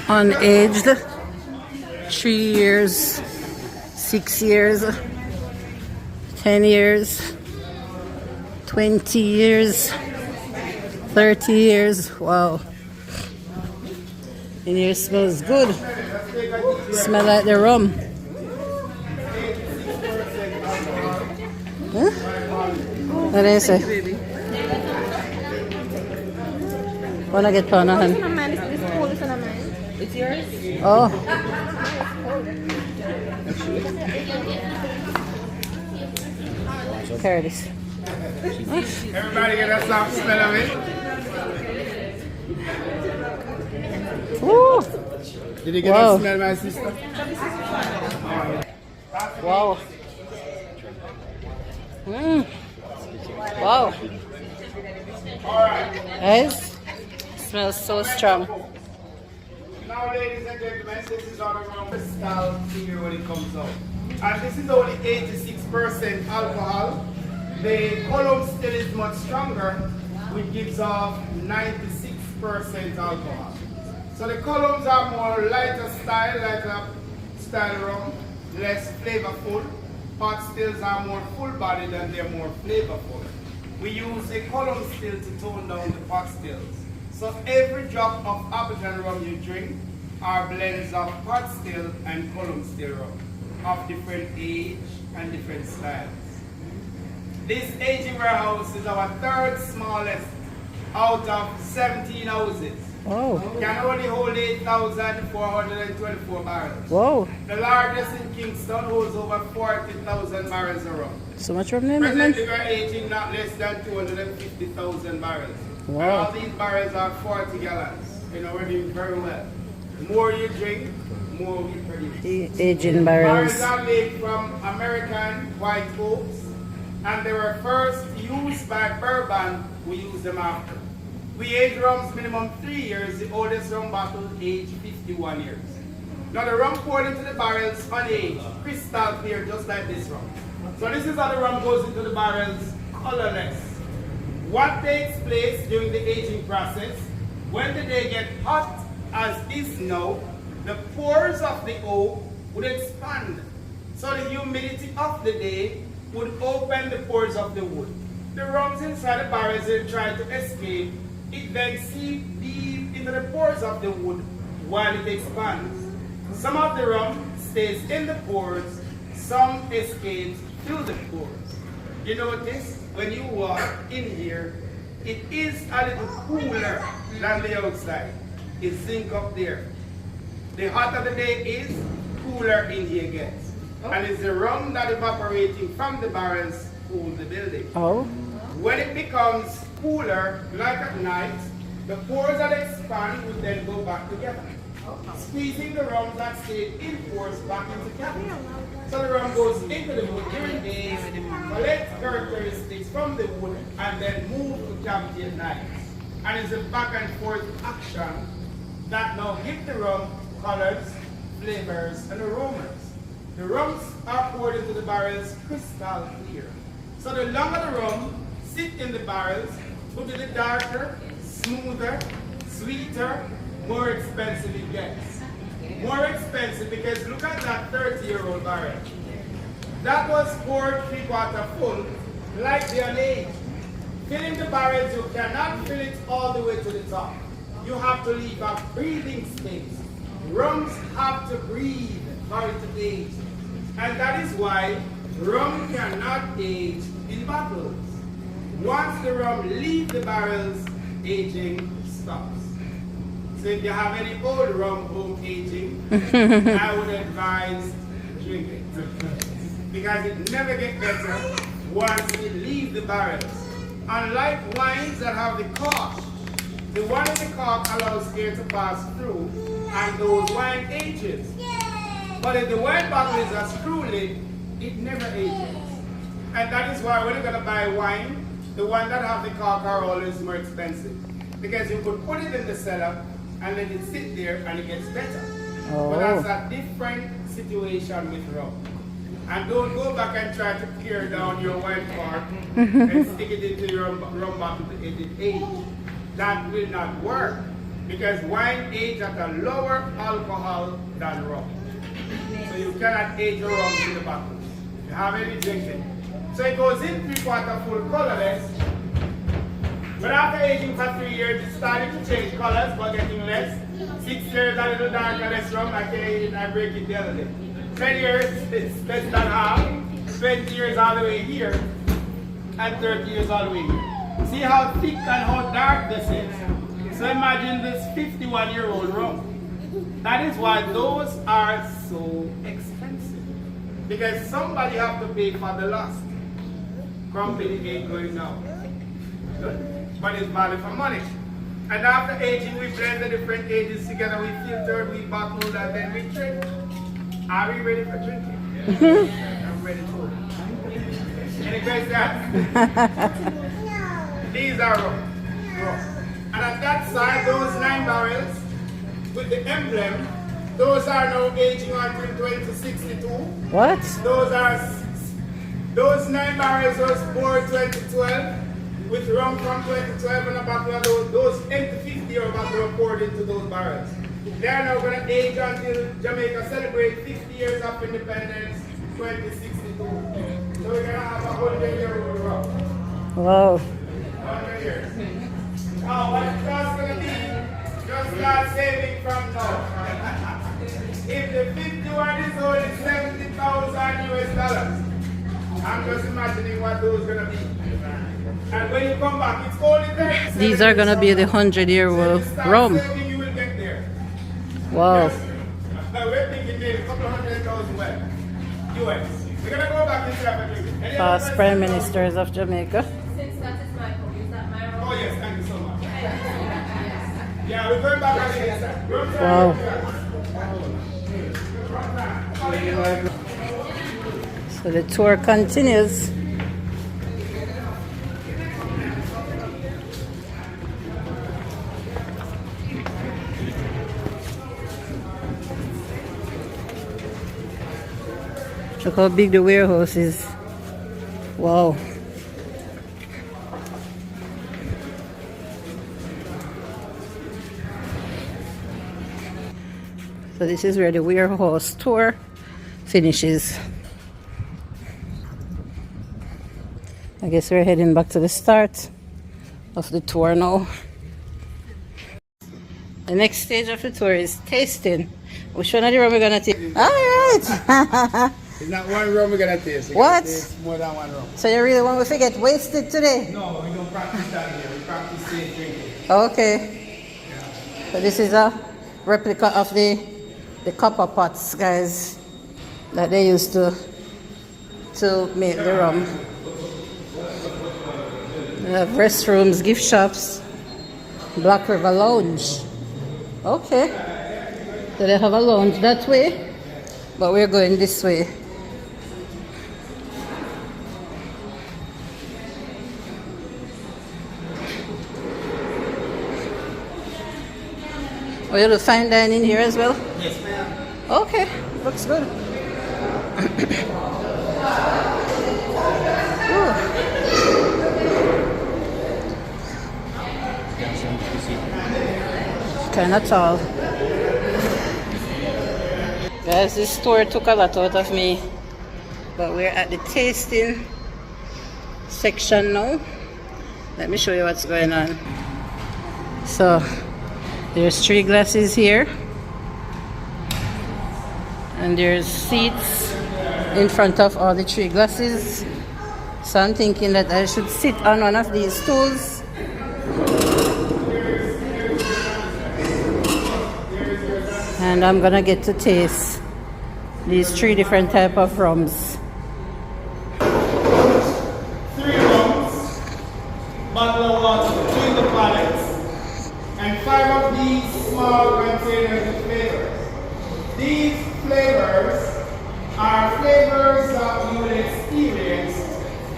Unaged, 3 years, 6 years, 10 years, 20 years, 30 years. Wow. And here smells good. Smell like the rum. Huh? What do you say? Wanna get pound on? It's yours? Oh. Curtis. Everybody get a soft smell of it. Woo. Did you get a smell, my sister? Wow. Wow. Guys, smells so strong. Now, ladies and gentlemen, this is all around crystal clear when it comes out. And this is only 86% alcohol. The column still is much stronger, which gives off 96% alcohol. So the columns are more lighter style rum, less flavorful. Pot stills are more full-bodied and they're more flavorful. We use a column still to tone down the pot stills. So every drop of Appleton rum you drink are blends of pot still and column still rum of different age and different styles. This aging warehouse is our third smallest out of 17 houses. Oh. Can only hold 8,424 barrels. Whoa. The largest in Kingston holds over 40,000 barrels of rum. So much rum there, man. Presently, we're aging not less than 250,000 barrels. Wow. And all these barrels are 40 gallons. You know, we're doing very well. The more you drink, the more we produce. Aging barrels. Barrels are made from American white oaks, and they were first used by bourbon. We use them after. We age rums minimum 3 years. The oldest rum bottle aged 51 years. Now the rum poured into the barrels unaged, crystal clear, just like this rum. So this is how the rum goes into the barrels, colorless. What takes place during the aging process, when the day gets hot as is now, the pores of the oak would expand. So the humidity of the day would open the pores of the wood. The rums inside the barrels will try to escape. It then seeps deep into the pores of the wood while it expands. Some of the rum stays in the pores, some escapes through the pores. You notice when you walk in here, it is a little cooler than the outside. It's zinc up there. The hotter the day is, cooler in here gets. And it's the rum that evaporating from the barrels cool the building. Oh. When it becomes cooler, like at night, the pores that expand will then go back together, squeezing the rum that stayed in pores back into cavities. So the rum goes into the wood during days, collects characteristics from the wood, and then move to cavity at night. And it's a back and forth action that now give the rum colors, flavors, and aromas. The rums are poured into the barrels crystal clear. So the longer the rum sit in the barrels, will be the darker, smoother, sweeter, more expensive it gets. More expensive because look at that 30-year-old barrel. That was poured 3/4 full, like the unaged. Filling the barrels, you cannot fill it all the way to the top. You have to leave a breathing space. Rums have to breathe for it to age. And that is why rum cannot age in bottles. Once the rum leaves the barrels, aging stops. So if you have any old rum home aging, I would advise drink it. Because it never gets better once it leaves the barrels. Unlike wines that have the cork, the one in the cork allows air to pass through and those wine ages. But if the wine bottle is a screw lid, it never ages. And that is why when you're going to buy wine, the one that have the cork are always more expensive. Because you could put it in the cellar and let it sit there and it gets better. Oh. But that's a different situation with rum. And don't go back and try to tear down your wine cork and stick it into your rum bottle to age. That will not work because wine ages at a lower alcohol than rum. So you cannot age your rum in the bottle. You have any drinking. So it goes in 3/4 full colorless. But after aging for 3 years, it's starting to change colors but getting less. 6 years a little darker, less rum. I break it the other day. 10 years, it's less than half. 20 years all the way here. And 30 years all the way here. See how thick and how dark this is. So imagine this 51-year-old rum. That is why those are so expensive. Because somebody have to pay for the loss. Company ain't going down. But it's value for money. And after aging, we blend the different ages together, we filter, we bottle, and then we drink. Are we ready for drinking? I'm ready to. Any questions? These are rum. And at that side, those 9 barrels with the emblem, those are now aging until 2062. What? Those 9 barrels was poured 2012 with rum from 2012 and a bottle of those empty 50-year bottles were poured into those barrels. They are now going to age until Jamaica celebrate 50 years of independence, 2062. So we're going to have a 100-year-old rum. Wow. 100 years. Now, what it's just going to be, just start saving from now. If the 51 is only $70,000 US, I'm just imagining what those are going to be. And when you come back, it's only there. These are going to be the 100-year-old rum. Saving, you will get there. Wow. Yes. We're thinking maybe a couple of $100,000 US. We're going to go back into Africa. Past Prime Ministers of Jamaica. Since that is my home, is that my Oh, yes, thank you so much. Yeah, we're going back again. Wow. So the tour continues. Look how big the warehouse is. Wow. So this is where the warehouse tour finishes. I guess we're heading back to the start of the tour now. The next stage of the tour is tasting. Which one of the rum we're gonna taste? Alright! It's not one rum we're going to taste. What? Taste more than one rum. So you really want me to get wasted today? No, we don't practice that here. We practice safe drinking. Okay. So this is a replica of the copper pots, guys, that they used to make the rum. They have restrooms, gift shops, Black River Lounge. Okay. So they have a lounge that way, but we're going this way. Oh, you do fine dining here as well? Yes, ma'am. Okay, looks good. Kind of tall. Guys, this tour took a lot out of me, but we're at the tasting section now. Let me show you what's going on. So there's 3 glasses here, and there's seats in front of all the 3 glasses. So I'm thinking that I should sit on one of these stools. And I'm gonna get to taste these 3 different type of rums. 3 rums, bottle of water between the pallets, and 5 of these small containers with flavors. These flavors are flavors that we will experience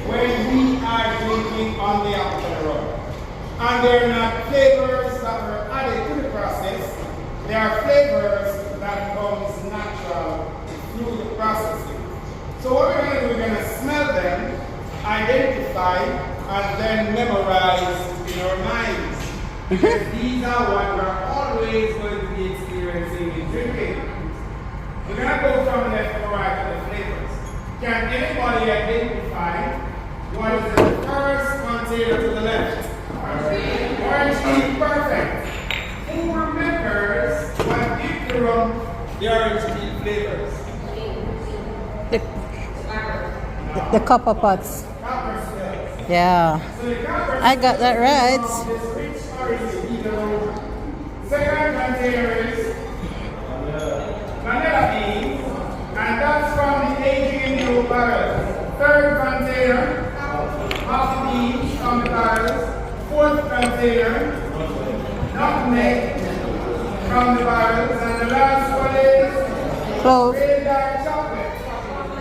when we are drinking on the Appleton rum. And they're not flavors that were added to the process. They are flavors that comes natural through the processing. So So what we're going to do, we're going to smell them, identify, and then memorize in our minds. Because these are what we're always going to be experiencing in drinking. We're going to go from left to right to the flavors. Can anybody identify what is the first container to the left? Orange tea, perfect. Who remembers what gives the rum the orange tea flavors? The copper pots. Copper smells. Yeah. So the copper I got that right. smells this rich orange tea aroma. Second container is vanilla beans, and that's from the aging in the barrels. Third container, coffee beans from the barrels. Fourth container, nutmeg from the barrels, and the last one is Clove. real dark chocolate.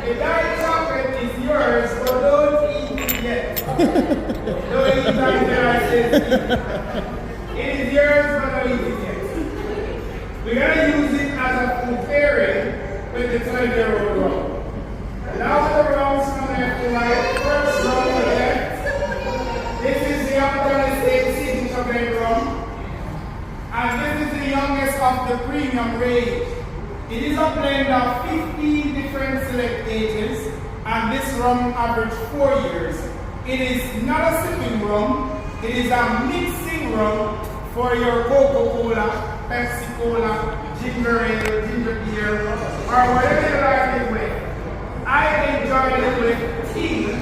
The dark chocolate is yours, but don't eat it yet. Don't eat it until I say it. It is yours, but don't eat it yet. We're going to use it as a food pairing with the 20-year-old rum. Now the rums from left to right. First rum to the left. This is the Appleton Estate Rum, and this is the youngest of the premium range. It is a blend of 15 different select ages, and this rum averaged 4 years. It is not a sipping rum, it is a mixing rum for your Coca-Cola, Pepsi-Cola, ginger ale, ginger beer, or whatever you like it with. I enjoy it with tea.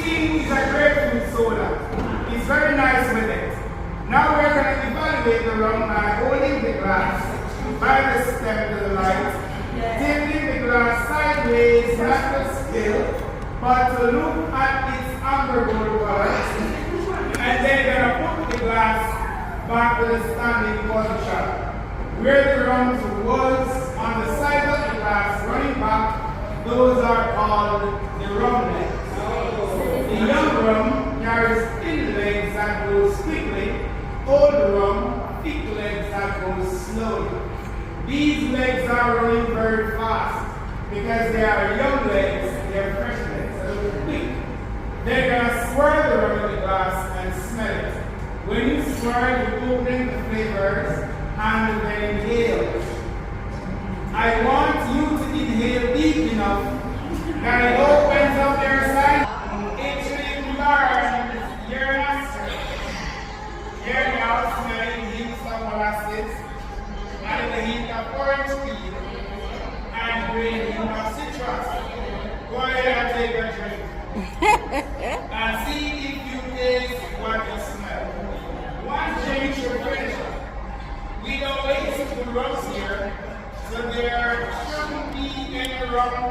Tea is a grapefruit soda. It's very nice with it. Now we're going to evaluate the rum by holding the glass by the stem to the light, tilting the glass sideways, not to spill, but to look at its amber gold color, and then you're going to put the glass back to the standing position. Where the rum was on the side of the glass running back, those are called the rum legs. The young rum carries thin legs that go quickly, old rum, thick legs that go slowly. These legs are running very fast because they are young legs, they are fresh legs, a little quick. They're going to swirl the rum in the glass and smell it. When you swirl, you open the flavors and then inhale. I want you to inhale deep enough that it opens up your side. It should learn your nostrils. You're now smelling hints of molasses, and the hint of orange peel, and green hint of citrus. Go ahead and take a drink. And see if you taste what you smell. One drink should finish it. We don't waste the rums here, so there shouldn't be any rum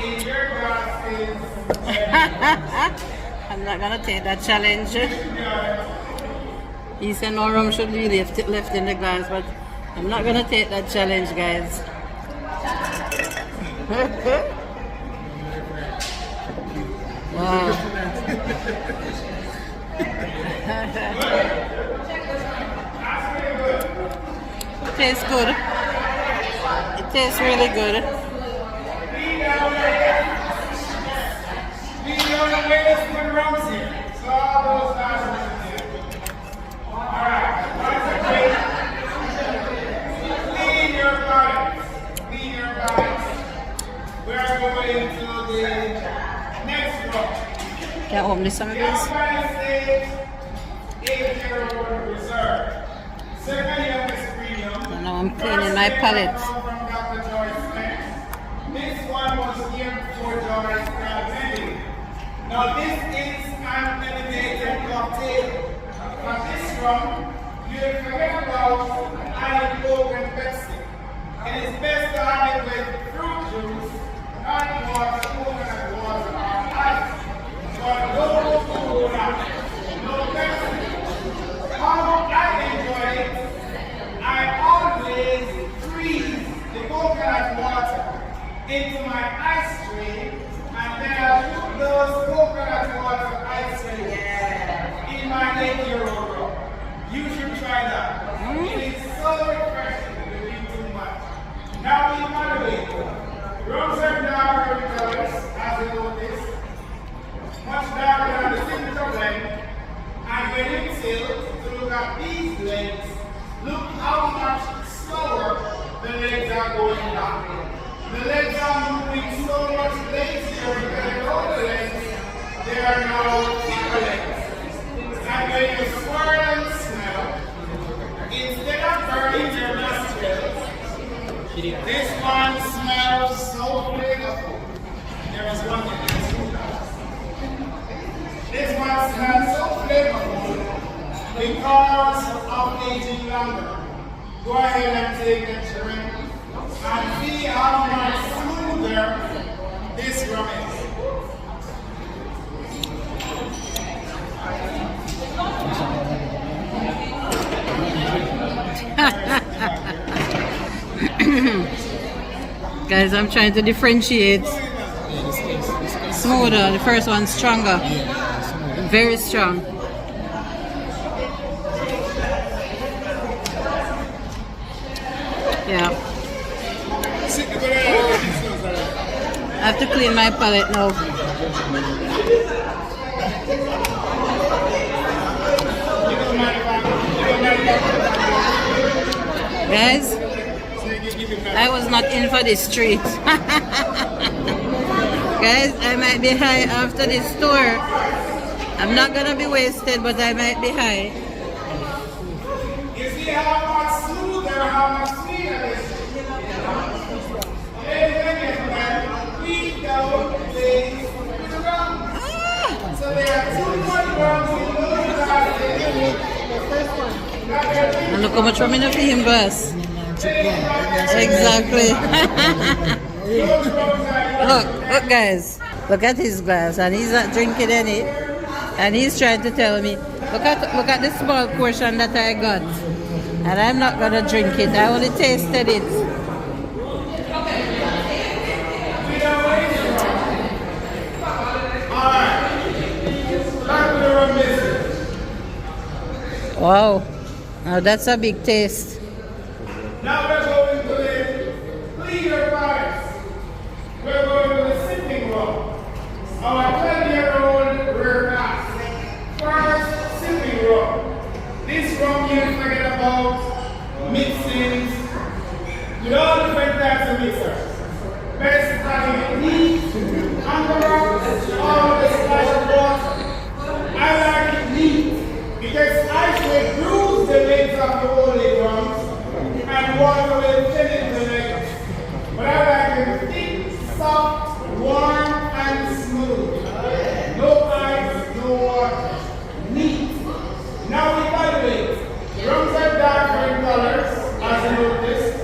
in your glasses. I'm not gonna take that challenge. He said no rum should be left in the glass, but I'm not gonna take that challenge, guys. Wow. It tastes good. It tastes really good. We don't waste good rums here. So all those guys are here. Alright, concentrate. Clean your bodies. Clean your bodies. We are going to the next rum. Can I open this some of these? Appleton Estate 8-year-old reserve. Second youngest premium. And now I'm cleaning my palette. This one was here before Joyce Candy. Now this is an eliminated cocktail. Now this rum, you forget about adding Coke and Pepsi. It is best to have it with fruit juice, not water, coconut water, or ice. But no Coca-Cola, no Pepsi. How I enjoy it, I always freeze the coconut water into my ice cream, and then I put those coconut water ice cream in my 8-year-old rum. You should try that. It is so refreshing to drink too much. Now we evaluate. Rums are dark colors. darker than the signature blend. And when you tilt to look at these legs, look how much slower the legs are going back. The legs are moving so much lazier because all the legs, they are now thicker legs. And when you swirl and smell, instead of burning your nostrils, this one smells so flavorful. There is one thing. This one smells so flavorful because of aging longer. Go ahead and take a drink and see how much smoother this rum is. Guys, I'm trying to differentiate. Smoother, the first one's stronger. Very strong. Yeah. I have to clean my palate now. Guys, I was not in for this treat. Guys, I might be high after this tour. I'm not gonna be wasted, but I might be high. You see how much smoother, how much sweeter this is. Ladies and gentlemen, we don't taste the rum. So there are too much rums in those glasses. And look how much rum in a film glass. Exactly. Look guys, look at his glass, and he's not drinking any, and he's trying to tell me, look at the small portion that I got, and I'm not gonna drink it. I only tasted it. Wow, now that's a big taste. Now we're going to the cleaner products. We're going to the sipping rum. Our 12-year-old rare cask. First sipping rum. This rum you forget about mixings with all different types of mixers. Best having it neat, under rocks, all the splash of water. I like it neat because ice will bruise the legs of the holy drums and water will fill in the legs. But I like it thick, soft, warm, and smooth. No ice, no water. Neat. Now evaluate. Rums are darker in colors, as you noticed.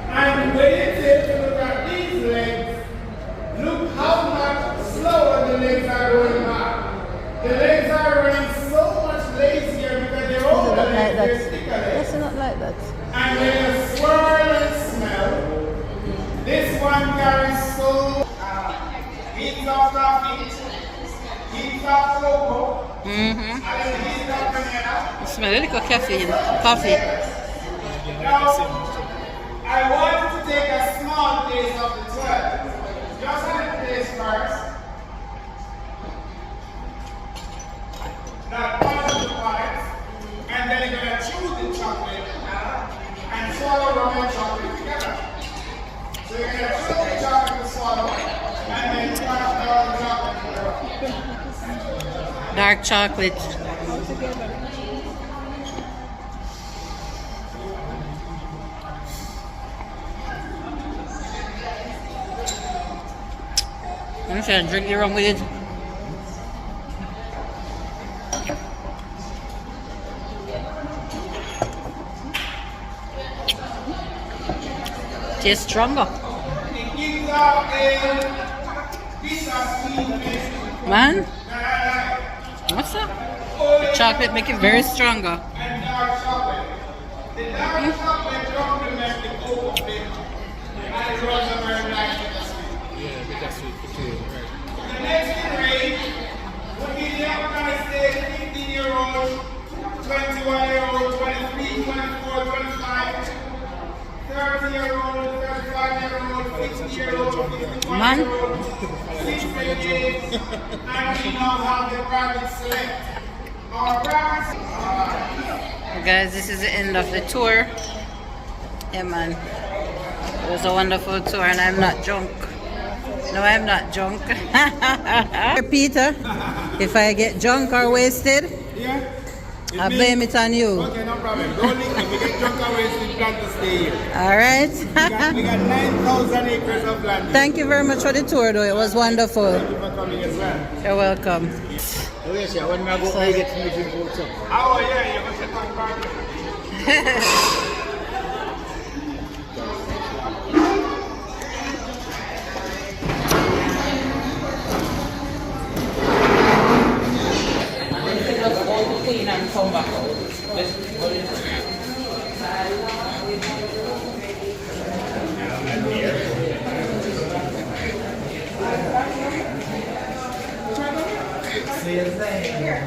And when you take a look at these legs, look how much slower the legs are going back. The legs are running so much lazier because they're older legs, they're thicker legs. Not like that. And when you swirl and smell, this one carries so heat of coffee, heat of cocoa, and heat of banana. It smells like coffee. Now, I want to take a small taste of the 12. Just a little taste first. That part of the product, and then you're going to chew the chocolate and swallow rum and chocolate together. So you're going to chew the chocolate to swallow, and then crush down the chocolate. Dark chocolate. I'm just gonna drink the rum with it. Tastes stronger. Man, what's that? The chocolate make it very stronger. And dark chocolate. The dark chocolate complements the cocoa flavor. And it runs a very nice bittersweet. Yeah, bittersweet for sure. The next grade would be the Appleton Estate 15-year-old, 21-year-old, 23, 24, 25, 30, 30-year-old, 35-year-old, 60-year-old, 51-year-old, Man. 68, and we now have the private select. Our private Guys, this is the end of the tour. Yeah, man. It was a wonderful tour, and I'm not drunk. No, I'm not drunk. Peter, if I get drunk or wasted, yeah. I blame it on you. Okay, no problem. Don't leave. If we get drunk and wasted, plan to stay here. All right. We got 9,000 acres of land. Thank you very much for the tour, though. It was wonderful. Thank you for coming as well. You're welcome. Oh yes, yeah. When I go, I get to drink also. Oh yeah, you must have come back. Clean and come back out.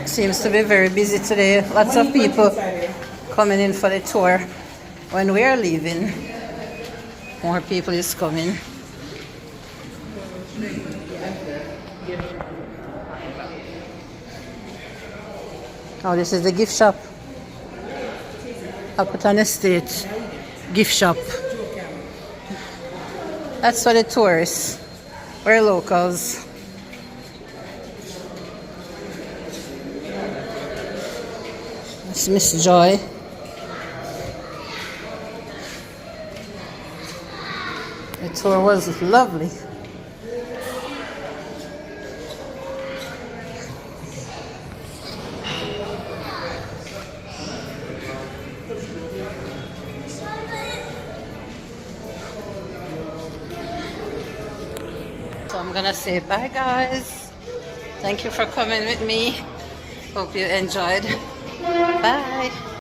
Seems to be very busy today. Lots of people coming in for the tour. When we are leaving, more people is coming. Oh, this is the gift shop. Appleton Estate gift shop. That's for the tourists. We're locals. It's Miss Joy. The tour was lovely. So I'm gonna say bye, guys. Thank you for coming with me. Hope you enjoyed. Bye.